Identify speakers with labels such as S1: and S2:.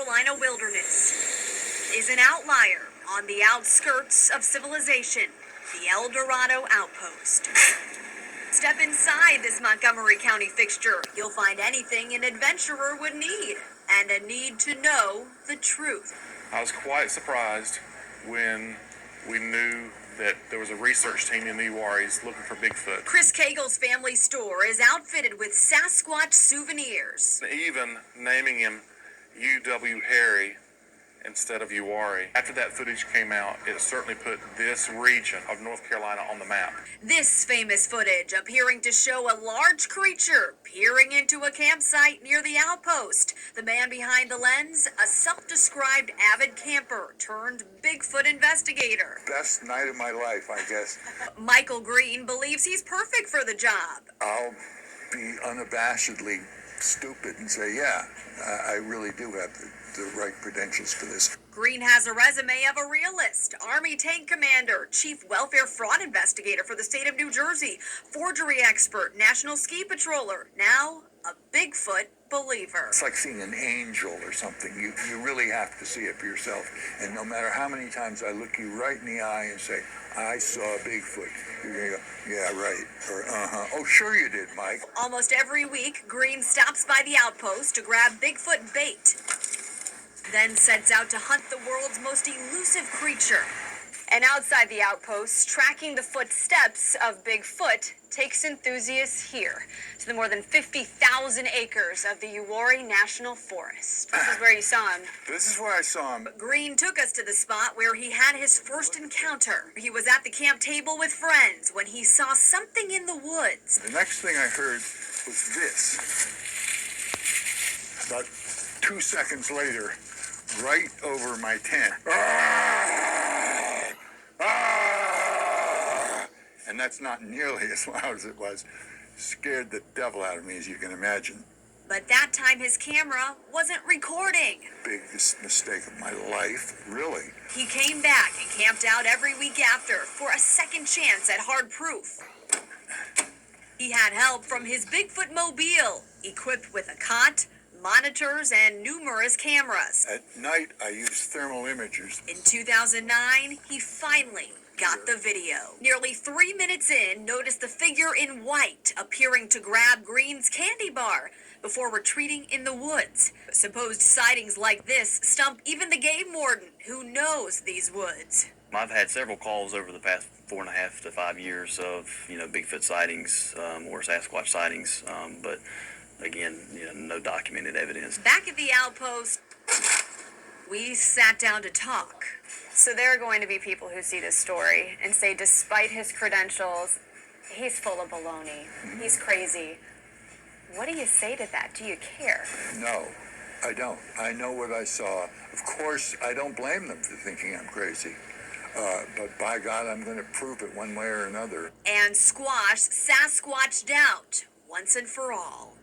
S1: Carolina wilderness is an outlier on the outskirts of civilization, the El Dorado Outpost. Step inside this Montgomery County fixture. You'll find anything an adventurer would need, and a need to know the truth.
S2: I was quite surprised when we knew that there was a research team in the Uwaris looking for Bigfoot.
S1: Chris Cagle's family store is outfitted with Sasquatch souvenirs.
S2: Even naming him UW Harry instead of Uwari. After that footage came out, it certainly put this region of North Carolina on the map.
S1: This famous footage appearing to show a large creature peering into a campsite near the outpost. The man behind the lens, a self-described avid camper turned Bigfoot investigator.
S3: Best night of my life, I guess.
S1: Michael Green believes he's perfect for the job.
S3: I'll be unabashedly stupid and say, yeah, I really do have the right credentials for this.
S1: Green has a resume of a realist, Army tank commander, chief welfare fraud investigator for the state of New Jersey, forgery expert, national ski patroller, now a Bigfoot believer.
S3: It's like seeing an angel or something. You really have to see it for yourself. And no matter how many times I look you right in the eye and say, I saw Bigfoot, you're going to go, yeah, right, or uh-huh. Oh, sure you did, Mike.
S1: Almost every week, Green stops by the outpost to grab Bigfoot bait, then sets out to hunt the world's most elusive creature. And outside the outpost, tracking the footsteps of Bigfoot takes enthusiasts here to the more than 50,000 acres of the Uwari National Forest. This is where you saw him.
S3: This is where I saw him.
S1: Green took us to the spot where he had his first encounter. He was at the camp table with friends when he saw something in the woods.
S3: The next thing I heard was this. About 2 seconds later, right over my tent. And that's not nearly as loud as it was. Scared the devil out of me, as you can imagine.
S1: But that time his camera wasn't recording.
S3: Biggest mistake of my life, really.
S1: He came back and camped out every week after for a second chance at hard proof. He had help from his Bigfoot mobile, equipped with a cot, monitors, and numerous cameras.
S3: At night, I used thermal imagers.
S1: In 2009, he finally got the video. Nearly 3 minutes in, noticed the figure in white appearing to grab Green's candy bar before retreating in the woods. Supposed sightings like this stump even the game warden, who knows these woods.
S4: I've had several calls over the past 4.5 to 5 years of, Bigfoot sightings or Sasquatch sightings, but again, no documented evidence.
S1: Back at the outpost, we sat down to talk. So there are going to be people who see this story and say, despite his credentials, he's full of baloney. He's crazy. What do you say to that? Do you care?
S3: No, I don't. I know what I saw. Of course, I don't blame them for thinking I'm crazy. But by God, I'm going to prove it one way or another.
S1: And squash Sasquatch doubt once and for all.